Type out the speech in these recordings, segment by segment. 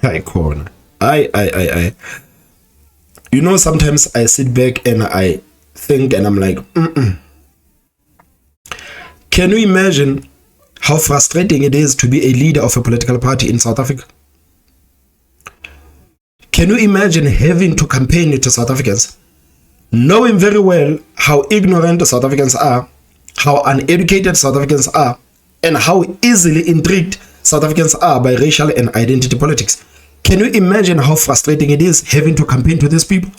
I corner. I. You know, sometimes I sit back and I think and I'm like, Can you imagine how frustrating it is to be a leader of a political party in South Africa? Can you imagine having to campaign to South Africans, knowing very well how ignorant South Africans are, how uneducated South Africans are, and how easily intrigued South Africans are by racial and identity politics? Can you imagine how frustrating it is having to campaign to these people?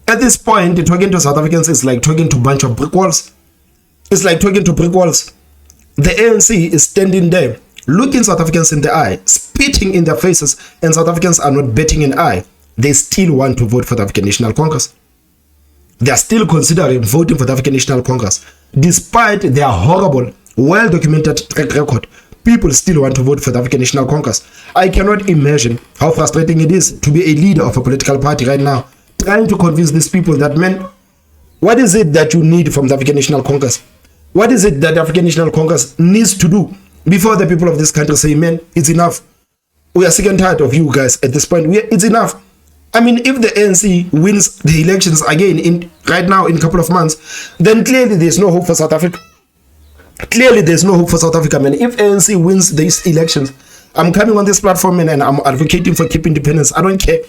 At this point, talking to South Africans is like talking to a bunch of brick walls. It's like talking to brick walls. The ANC is standing there, looking South Africans in the eye, spitting in their faces, and South Africans are not betting an eye. They still want to vote for the African National Congress. They are still considering voting for the African National Congress. Despite their horrible, well-documented track record, people still want to vote for the African National Congress. I cannot imagine how frustrating it is to be a leader of a political party right now, trying to convince these people that, man, what is it that you need from the African National Congress? What is it that the African National Congress needs to do before the people of this country say, man, it's enough. We are sick and tired of you guys at this point. It's enough. I mean, if the ANC wins the elections again right now in a couple of months, then clearly there's no hope for South Africa. Clearly there's no hope for South Africa, man. If ANC wins these elections, I'm coming on this platform, man, and I'm advocating for Cape independence. I don't care.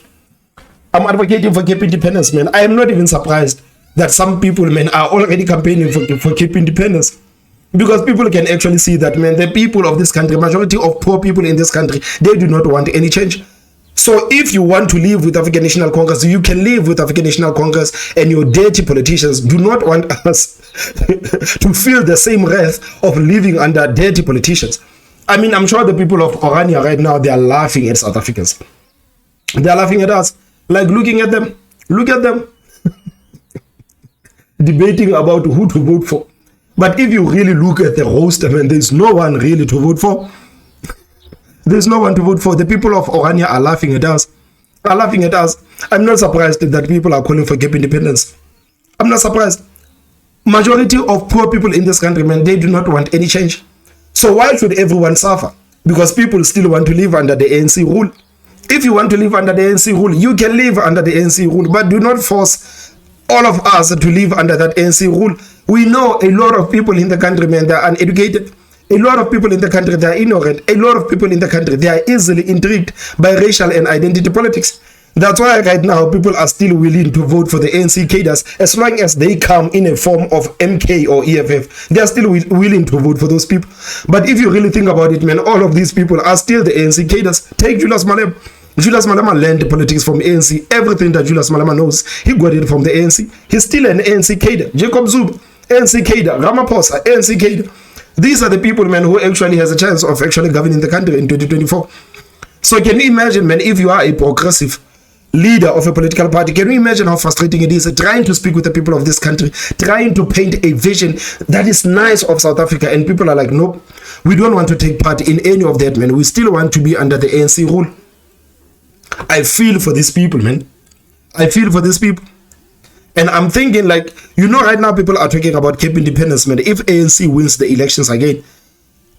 I'm advocating for Cape independence, man. I am not even surprised that some people, man, are already campaigning for Cape independence. Because people can actually see that, man, the people of this country, majority of poor people in this country, they do not want any change. So if you want to live with African National Congress, you can live with African National Congress, and your dirty politicians do not want us to feel the same wrath of living under dirty politicians. I mean, I'm sure the people of Orania right now, they are laughing at South Africans. They are laughing at us, like looking at them. Look at them. Debating about who to vote for. But if you really look at the roster, man, there's no one really to vote for. There's no one to vote for. The people of Orania are laughing at us. I'm not surprised that people are calling for Cape independence. I'm not surprised. Majority of poor people in this country, man, they do not want any change. So why should everyone suffer? Because people still want to live under the ANC rule. If you want to live under the ANC rule, you can live under the ANC rule, but do not force all of us to live under that ANC rule. We know a lot of people in the country, man, they are uneducated. A lot of people in the country, they are ignorant. A lot of people in the country, they are easily intrigued by racial and identity politics. That's why right now people are still willing to vote for the ANC cadres as long as they come in a form of MK or EFF. They are still willing to vote for those people. But if you really think about it, man, all of these people are still the ANC cadres. Take Julius Malema. Julius Malema learned politics from ANC. Everything that Julius Malema knows, he got it from the ANC. He's still an ANC cadre. Jacob Zuma, ANC cadre. Ramaphosa, ANC cadre. These are the people, man, who actually has a chance of actually governing the country in 2024. So can you imagine, man, if you are a progressive leader of a political party, can you imagine how frustrating it is trying to speak with the people of this country, trying to paint a vision that is nice of South Africa, and people are like, nope, we don't want to take part in any of that, man. We still want to be under the ANC rule. I feel for these people, man. I feel for these people. And I'm thinking, like, you know, right now people are talking about Cape independence, man. If ANC wins the elections again,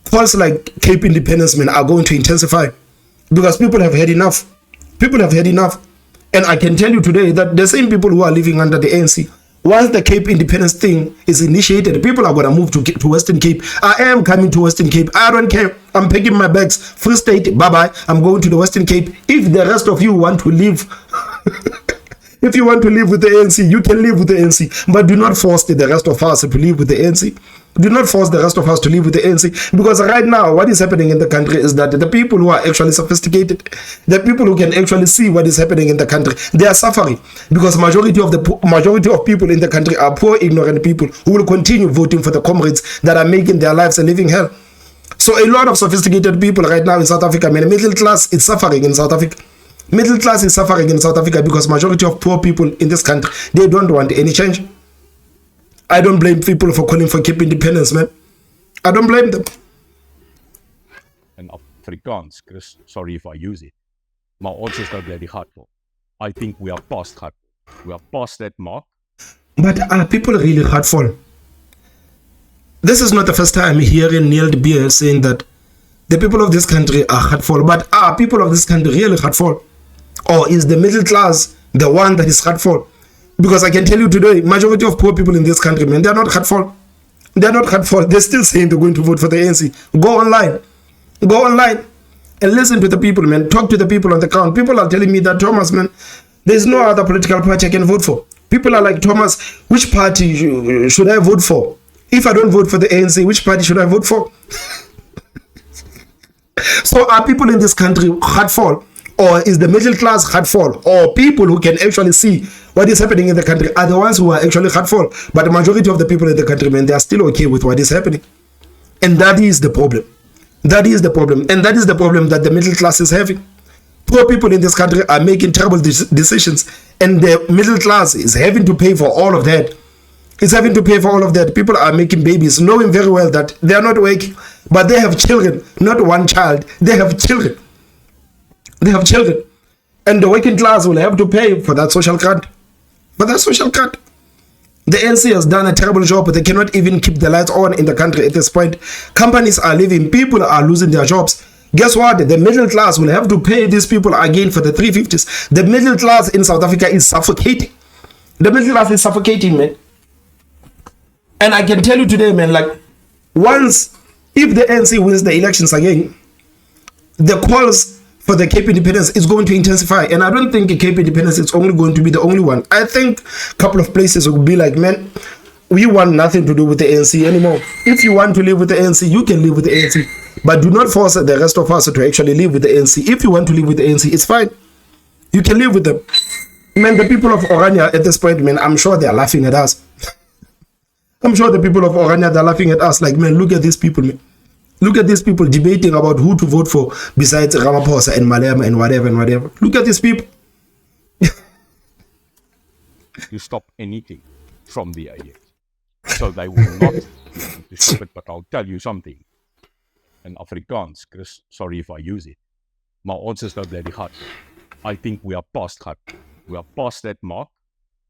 calls like Cape independence, man, are going to intensify. Because people have had enough. People have had enough. And I can tell you today that the same people who are living under the ANC, once the Cape independence thing is initiated, people are going to move to Western Cape. I am coming to Western Cape. I don't care. I'm packing my bags. Free State, bye-bye. I'm going to the Western Cape. If the rest of you want to live, if you want to live with the ANC, you can live with the ANC. But do not force the rest of us to live with the ANC. Do not force the rest of us to live with the ANC. Because right now, what is happening in the country is that the people who are actually sophisticated, the people who can actually see what is happening in the country, they are suffering. Because majority of people in the country are poor, ignorant people who will continue voting for the comrades that are making their lives a living hell. So a lot of sophisticated people right now in South Africa, man, middle class is suffering in South Africa. Middle class is suffering in South Africa because majority of poor people in this country, they don't want any change. I don't blame people for calling for Cape independence, man. I don't blame them. And Afrikaans, Chris, sorry if I use it. Maar ons is nou bly die heartful. I think we are past heartful. We are past that mark. But are people really heartful? This is not the first time hearing Niel saying that The people of this country are heartful, but are people of this country really heartful? Or is the middle class the one that is heartful? Because I can tell you today, majority of poor people in this country, man, they're not heartful. They're not heartful. They're still saying they're going to vote for the ANC. Go online. Go online and listen to the people, man. Talk to the people on the ground. People are telling me that, Thomas, man, there's no other political party I can vote for. People are like, Thomas, which party should I vote for? If I don't vote for the ANC, which party should I vote for? So are people in this country heartful? Or is the middle class heartful? Or people who can actually see what is happening in the country are the ones who are actually heartful? But the majority of the people in the country, man, they are still okay with what is happening. And that is the problem. That is the problem. And that is the problem that the middle class is having. Poor people in this country are making terrible decisions. And the middle class is having to pay for all of that. It's having to pay for all of that. People are making babies, knowing very well that they are not working. But they have children, not one child. They have children. They have children. And the working class will have to pay for that social grant. For that social grant. The ANC has done a terrible job, but they cannot even keep the lights on in the country at this point. Companies are leaving. People are losing their jobs. Guess what? The middle class will have to pay these people again for the 350s. The middle class in South Africa is suffocating. The middle class is suffocating, man. And I can tell you today, man, like, if the ANC wins the elections again, the calls for the Cape Independence is going to intensify. And I don't think Cape Independence is only going to be the only one. I think a couple of places will be like, man, we want nothing to do with the ANC anymore. If you want to live with the ANC, you can live with the ANC. But do not force the rest of us to actually live with the ANC. If you want to live with the ANC, it's fine. You can live with them. Man, the people of Orania at this point, man, I'm sure they're laughing at us. I'm sure the people of Orania, they're laughing at us like, man, look at these people, man. Look at these people debating about who to vote for besides Ramaphosa and Malema and whatever and whatever. Look at these people. To stop anything from the ANC. So they will not to stop it, but I'll tell you something. In Afrikaans, Chris, sorry if I use it. Maar ons is nou bloody hard. I think we are past hard. We are past that mark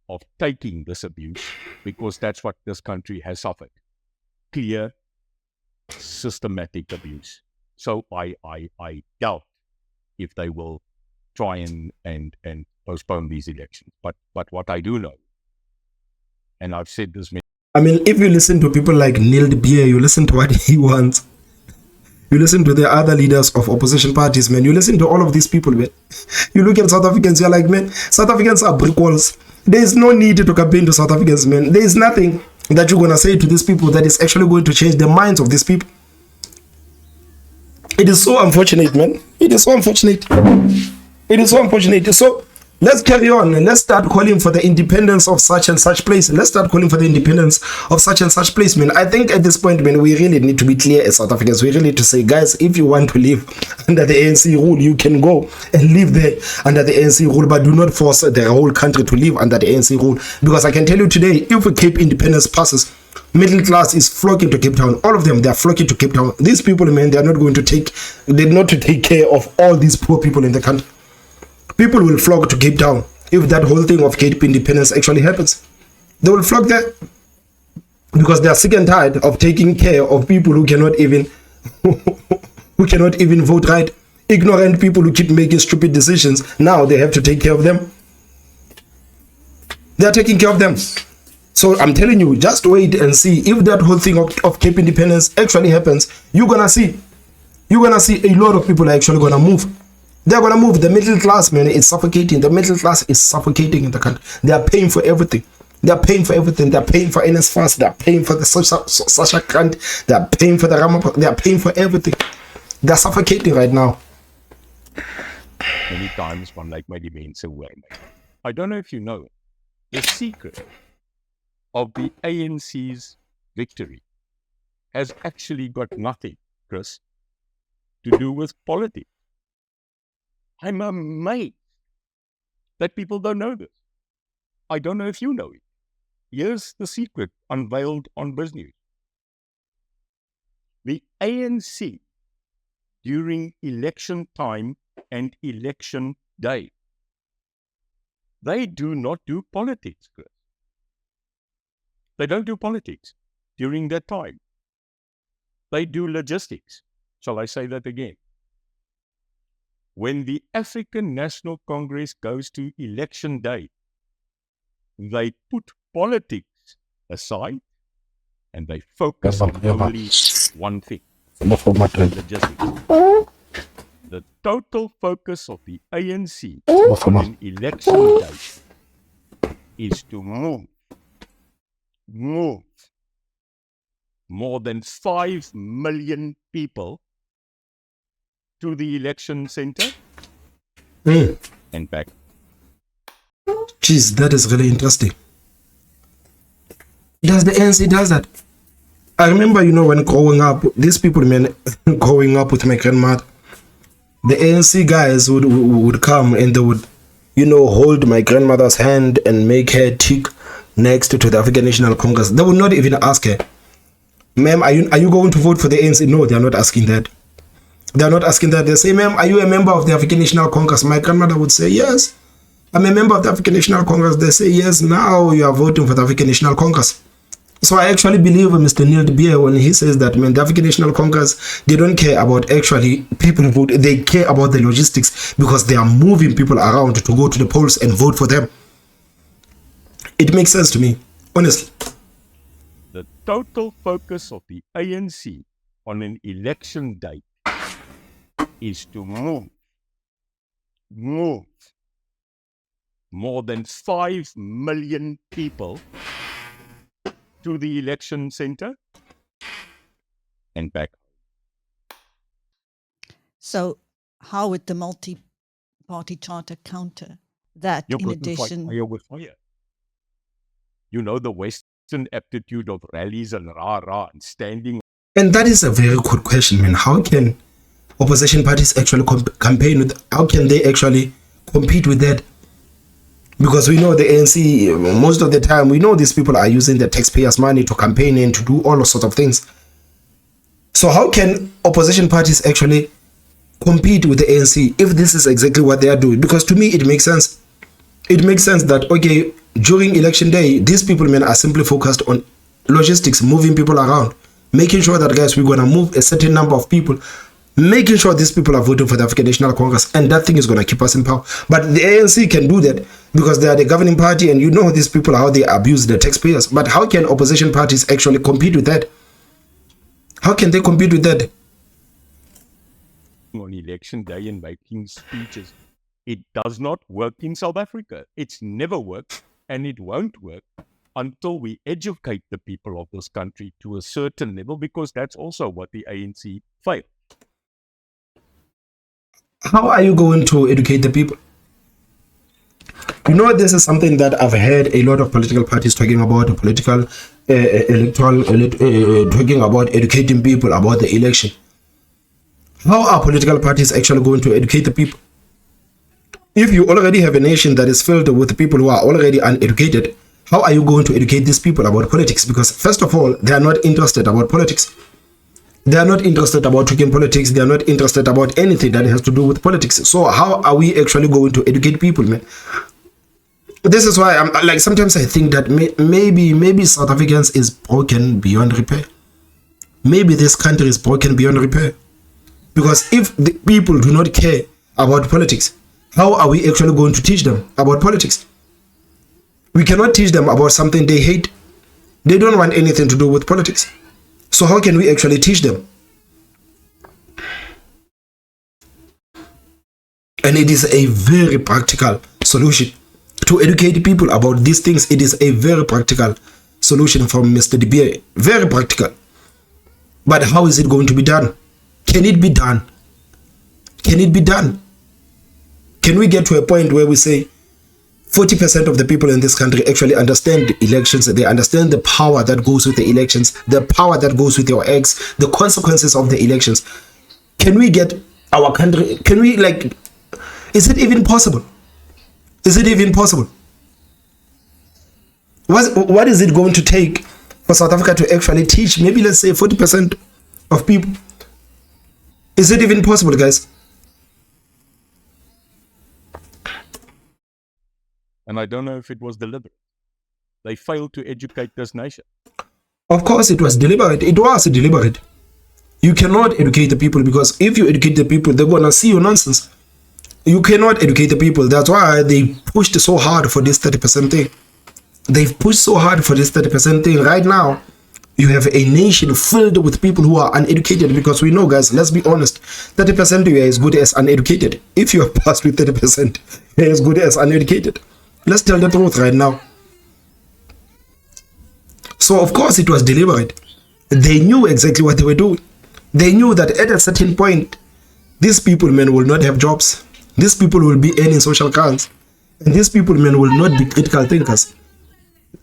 of taking this abuse because that's what this country has suffered. Clear, systematic abuse. So I doubt if they will try and postpone these elections. But what I do know, and I've said this many, I mean, if you listen to people like Niel, you listen to what he wants. You listen to the other leaders of opposition parties, man. You listen to all of these people, man. You look at South Africans, you're like, man, South Africans are brick walls. There is no need to campaign to South Africans, man. There is nothing that you're going to say to these people that is actually going to change the minds of these people. It is so unfortunate, man. It is so unfortunate. It is so unfortunate. So let's carry on and let's start calling for the independence of such and such place. Let's start calling for the independence of such and such place, man. I think at this point, man, we really need to be clear as South Africans. We really need to say, guys, if you want to live under the ANC rule, you can go and live there under the ANC rule, but do not force the whole country to live under the ANC rule. Because I can tell you today, if a Cape Independence passes, middle class is flocking to Cape Town. All of them, they are flocking to Cape Town. These people, man, they are not going to take, they're not to take care of all these poor people in the country. People will flock to Cape Town if that whole thing of Cape Independence actually happens. They will flock there because they are sick and tired of taking care of people who cannot even vote right. Ignorant people who keep making stupid decisions. Now they have to take care of them. They are taking care of them. So I'm telling you, just wait and see if that whole thing of Cape Independence actually happens. You're gonna see a lot of people are actually gonna move. They're going to move. The middle class, man, is suffocating. The middle class is suffocating in the country. They are paying for everything. They are paying for everything. They are paying for NSFAS. They are paying for the social grant. They are paying for the Ramaphosa. They are paying for everything. They are suffocating right now. Many times, one like my debates away. I don't know if you know, the secret of the ANC's victory has actually got nothing, Chris, to do with politics. I'm amazed that people don't know this. I don't know if you know it. Here's the secret unveiled on BizNews. The ANC, during election time and election day, they do not do politics, Chris. They don't do politics during that time. They do logistics. Shall I say that again? When the African National Congress goes to election day, they put politics aside and they focus on only one thing: logistics. The total focus of the ANC on election day is to move more than 5 million people to the election center and back. Jeez, that is really interesting. Does the ANC does that? I remember, when growing up, these people, man, growing up with my grandmother, the ANC guys would come and they would, hold my grandmother's hand and make her tick next to the African National Congress. They would not even ask her, ma'am, are you going to vote for the ANC? No, they are not asking that. They are not asking that. They say, ma'am, are you a member of the African National Congress? My grandmother would say, yes, I'm a member of the African National Congress. They say, yes, now you are voting for the African National Congress. So I actually believe Mr. Niel when he says that, man, the African National Congress, they don't care about actually people vote. They care about the logistics because they are moving people around to go to the polls and vote for them. It makes sense to me, honestly. The total focus of the ANC on an election day is to move more than 5 million people to the election center and back. So how would the multi-party charter counter that? In addition, fire with fire. The Western aptitude of rallies and rah-rah and standing. And that is a very good question, man. How can opposition parties actually campaign with? How can they actually compete with that? Because we know the ANC, most of the time, we know these people are using the taxpayers' money to campaign and to do all sorts of things. So how can opposition parties actually compete with the ANC if this is exactly what they are doing? Because to me, it makes sense. It makes sense that, okay, during election day, these people, men, are simply focused on logistics, moving people around, making sure that, guys, we're going to move a certain number of people, making sure these people are voting for the African National Congress, and that thing is going to keep us in power. But the ANC can do that because they are the governing party, and these people, how they abuse the taxpayers. But how can opposition parties actually compete with that? How can they compete with that? On election day and making speeches. It does not work in South Africa. It's never worked, and it won't work until we educate the people of this country to a certain level, because that's also what the ANC failed. How are you going to educate the people? This is something that I've heard a lot of political parties talking about, talking about educating people about the election. How are political parties actually going to educate the people? If you already have a nation that is filled with people who are already uneducated, how are you going to educate these people about politics? Because first of all, they are not interested about politics. They are not interested about talking politics. They are not interested about anything that has to do with politics. So how are we actually going to educate people, man? This is why I'm like, sometimes I think that maybe South Africans is broken beyond repair. Maybe this country is broken beyond repair. Because if the people do not care about politics, how are we actually going to teach them about politics? We cannot teach them about something they hate. They don't want anything to do with politics. So how can we actually teach them? And it is a very practical solution to educate people about these things. It is a very practical solution from Mr. De Beer. Very practical. But how is it going to be done? Can it be done? Can it be done? Can we get to a point where we say 40% of the people in this country actually understand the elections? They understand the power that goes with the elections, the power that goes with your eggs, the consequences of the elections. Can we get our country, is it even possible? Is it even possible? What is it going to take for South Africa to actually teach, maybe let's say 40% of people? Is it even possible, guys? And I don't know if it was deliberate. They failed to educate this nation. Of course it was deliberate. It was deliberate. You cannot educate the people, because if you educate the people, they're gonna see your nonsense. You cannot educate the people. That's why they pushed so hard for this 30% thing. They've pushed so hard for this 30% thing. Right now, you have a nation filled with people who are uneducated, because we know, guys, let's be honest, 30% you are as good as uneducated. If you are passed with 30%, you're as good as uneducated. Let's tell the truth right now. So, of course, it was deliberate. They knew exactly what they were doing. They knew that at a certain point, these people, men, will not have jobs. These people will be earning social grants. And these people, men, will not be critical thinkers.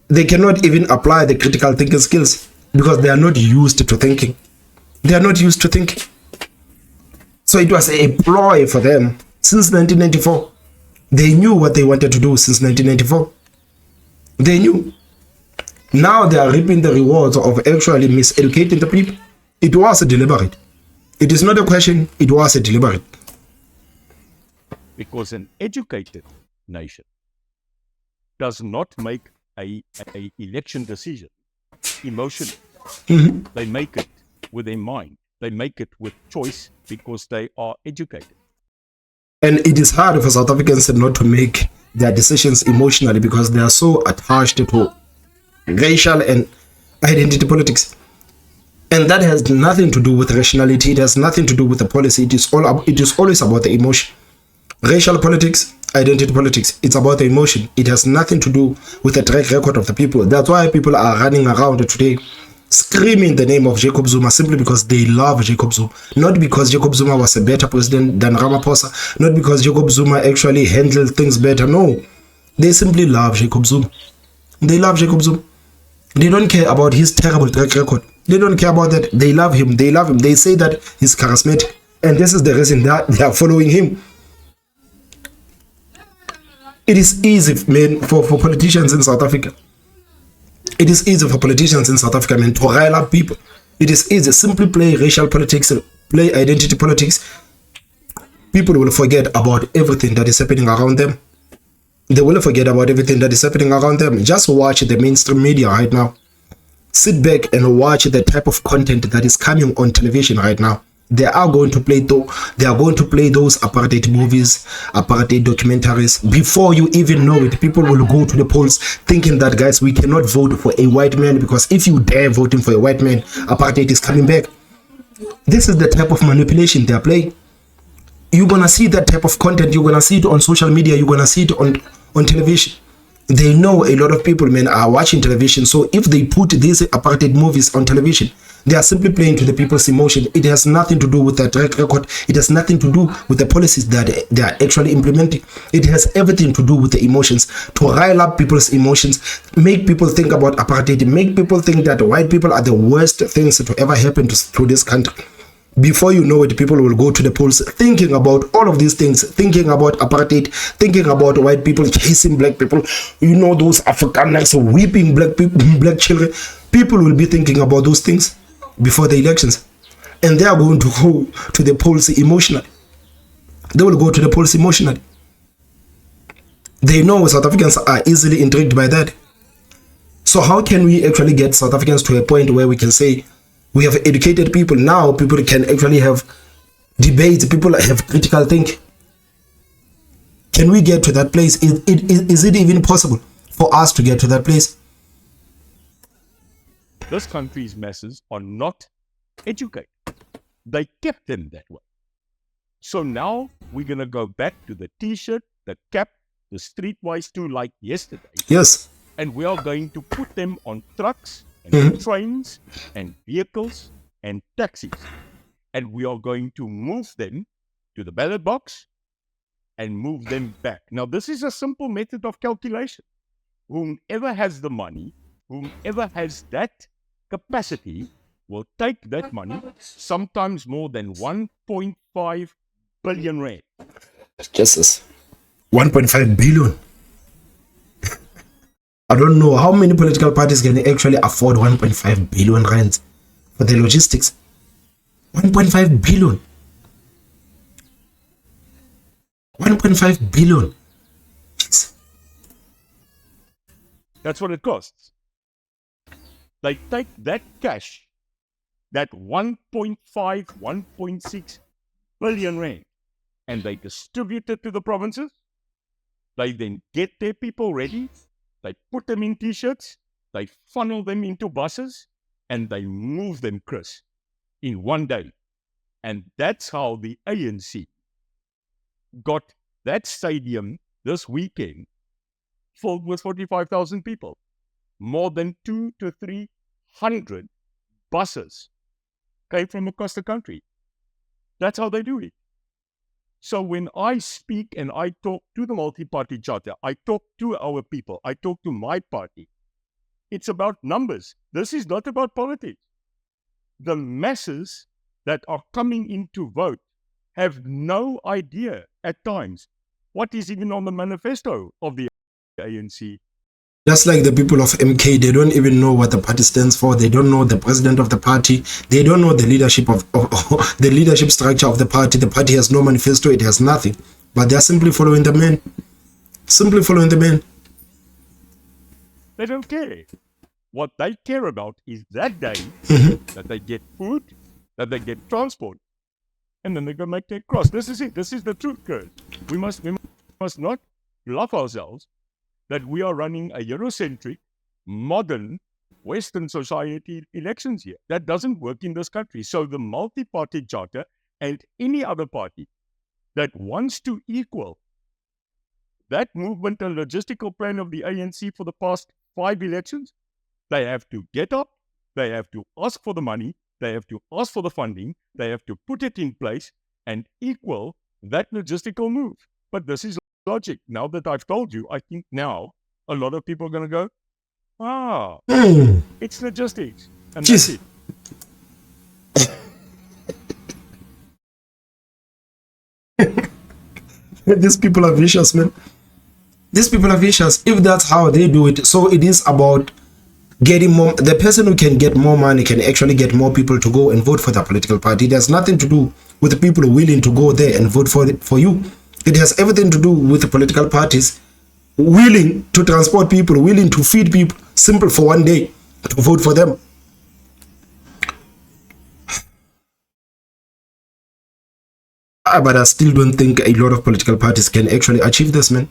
They cannot even apply the critical thinking skills, because they are not used to thinking. They are not used to thinking. So it was a ploy for them since 1994. They knew what they wanted to do since 1994. They knew. Now they are reaping the rewards of actually miseducating the people. It was a deliberate. It is not a question, it was a deliberate. Because an educated nation does not make a election decision emotionally. They make it with their mind. They make it with choice, because they are educated. And it is hard for South Africans not to make their decisions emotionally, because they are so attached to racial and identity politics. And that has nothing to do with rationality. It has nothing to do with the policy. It is always about the emotion. Racial politics, identity politics, it's about the emotion. It has nothing to do with the track record of the people. That's why people are running around today screaming the name of Jacob Zuma, simply because they love Jacob Zuma. Not because Jacob Zuma was a better president than Ramaphosa. Not because Jacob Zuma actually handled things better. No. They simply love Jacob Zuma. They love Jacob Zuma. They don't care about his terrible track record. They don't care about that. They love him. They love him. They say that he's charismatic. And this is the reason that they are following him. It is easy, man, for politicians in South Africa. It is easy for politicians in South Africa, man, to rile up people. It is easy. Simply play racial politics, play identity politics. People will forget about everything that is happening around them. They will forget about everything that is happening around them. Just watch the mainstream media right now. Sit back and watch the type of content that is coming on television right now. They are going to play those apartheid movies, apartheid documentaries. Before you even know it, people will go to the polls thinking that, guys, we cannot vote for a white man, because if you dare voting for a white man, apartheid is coming back. This is the type of manipulation they are playing. You're gonna see that type of content. You're gonna see it on social media. You're gonna see it on television. They know a lot of people, men, are watching television. So if they put these apartheid movies on television, they are simply playing to the people's emotion. It has nothing to do with the track record. It has nothing to do with the policies that they are actually implementing. It has everything to do with the emotions, to rile up people's emotions, make people think about apartheid, make people think that white people are the worst things to ever happen to this country. Before you know it, people will go to the polls thinking about all of these things, thinking about apartheid, thinking about white people chasing black people, you know, those Afrikaners whipping black people, black children. People will be thinking about those things before the elections, and they are going to go to the polls emotionally. They will go to the polls emotionally. They know South Africans are easily intrigued by that. So how can we actually get South Africans to a point where we can say we have educated people? Now people can actually have debates. People have critical thinking. Can we get to that place? Is it even possible for us to get to that place? This country's masses are not educated. They kept them that way. So now we're going to go back to the t-shirt, the cap, the streetwise too, like yesterday. Yes. And we are going to put them on trucks and trains and vehicles and taxis. And we are going to move them to the ballot box and move them back. Now, this is a simple method of calculation. Whomever has the money, whomever has that capacity, will take that money, sometimes more than 1.5 billion rand. Jesus. 1.5 billion. I don't know how many political parties can actually afford 1.5 billion rand for the logistics. 1.5 billion. 1.5 billion. Jeez. That's what it costs. They take that cash, that 1.5, 1.6 billion rand, and they distribute it to the provinces. They then get their people ready, they put them in T-shirts, they funnel them into buses, and they move them, Chris, in one day. And that's how the ANC got that stadium this weekend filled with 45,000 people. More than 200 to 300 buses came from across the country. That's how they do it. So when I speak and I talk to the multi-party charter, I talk to our people, I talk to my party, it's about numbers. This is not about politics. The masses that are coming in to vote have no idea at times what is even on the manifesto of the ANC. Just like the people of MK, they don't even know what the party stands for. They don't know the president of the party. They don't know the leadership of the leadership structure of the party. The party has no manifesto. It has nothing. But they are simply following the man. Simply following the man. They don't care. What they care about is that day that they get food, that they get transport, and then they're going to make their cross. This is it. This is the truth, Kurt. We must not bluff ourselves that we are running a Eurocentric, modern, Western society elections here. That doesn't work in this country. So the multi-party charter and any other party that wants to equal that movement and logistical plan of the ANC for the past 5 elections, they have to get up, they have to ask for the money, they have to ask for the funding, they have to put it in place and equal that logistical move. But this is logic. Now that I've told you, I think now a lot of people are going to go, it's logistics. And Jeez. That's it. These people are vicious, man. These people are vicious. If that's how they do it, so it is about getting more. The person who can get more money can actually get more people to go and vote for the political party. It has nothing to do with the people willing to go there and vote for you. It has everything to do with the political parties willing to transport people, willing to feed people, simple for one day, to vote for them. But I still don't think a lot of political parties can actually achieve this, man.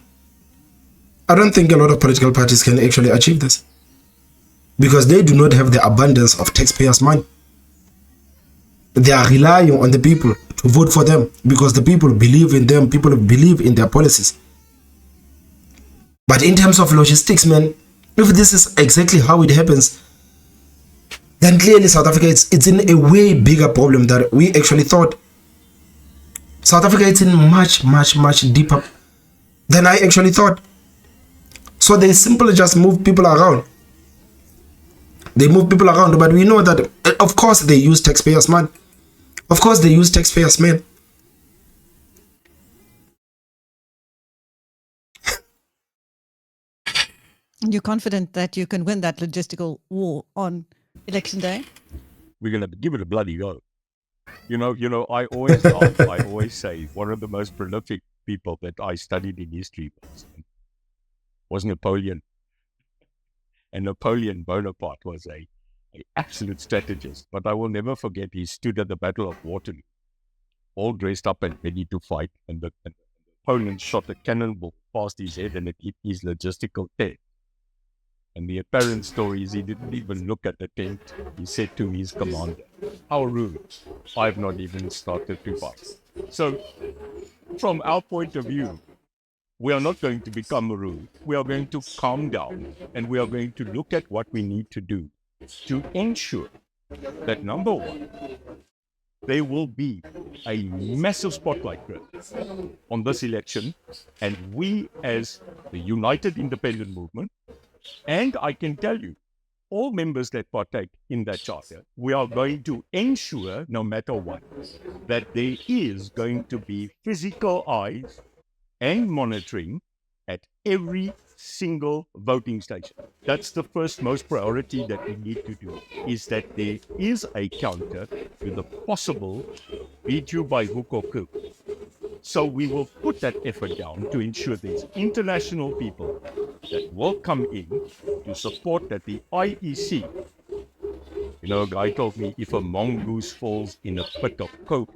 I don't think a lot of political parties can actually achieve this. Because they do not have the abundance of taxpayers' money. They are relying on the people to vote for them because the people believe in them, people believe in their policies. But in terms of logistics, man, if this is exactly how it happens, then clearly South Africa, it's in a way bigger problem than we actually thought. South Africa is in much, much, much deeper than I actually thought. So they simply just move people around. They move people around, but we know that, of course, they use taxpayers' money. Of course, they use taxpayers' money. You're confident that you can win that logistical war on election day? We're going to give it a bloody go. You know, I always laugh. I always say one of the most prolific people that I studied in history was Napoleon. And Napoleon Bonaparte was a absolute strategist. But I will never forget, he stood at the Battle of Waterloo, all dressed up and ready to fight. And the opponent shot a cannonball past his head and it hit his logistical tent. And the apparent story is he didn't even look at the tent. He said to his commander, "How rude. I've not even started to fight." So, from our point of view, we are not going to become rude. We are going to calm down and we are going to look at what we need to do to ensure that, number one, there will be a massive spotlight on this election, and we as the United Independent Movement, and I can tell you, all members that partake in that charter, we are going to ensure, no matter what, that there is going to be physical eyes and monitoring at every single voting station. That's the first most priority that we need to do, is that there is a counter to the possible beat you by hook or crook. So we will put that effort down to ensure there's international people that will come in to support that the IEC You know, a guy told me, if a mongoose falls in a pit of coke,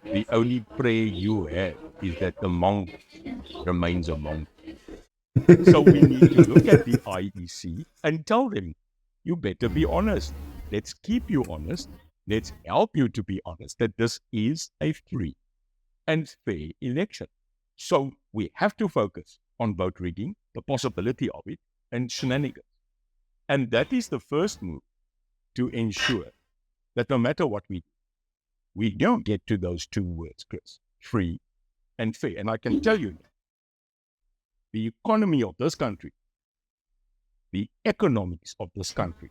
the only prayer you have is that the mongoose remains a mongoose. So we need to look at the IEC and tell them, you better be honest. Let's keep you honest. Let's help you to be honest that this is a free and fair election. So we have to focus on vote rigging, the possibility of it, and shenanigans. And that is the first move to ensure that no matter what we don't get to those two words, Chris, free and fair. And I can tell you, the economy of this country, the economics of this country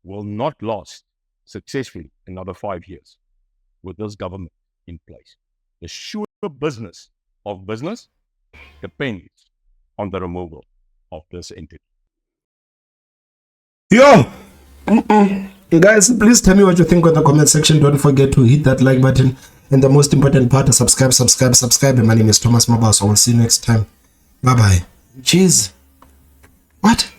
will not last successfully another 5 years with this government in place. The sure business of business depends on the removal of this entity. Yo! Guys, please tell me what you think in the comment section. Don't forget to hit that like button. And the most important part is subscribe. And my name is Thomas Mabas. I will see you next time. Bye-bye. Cheers. What?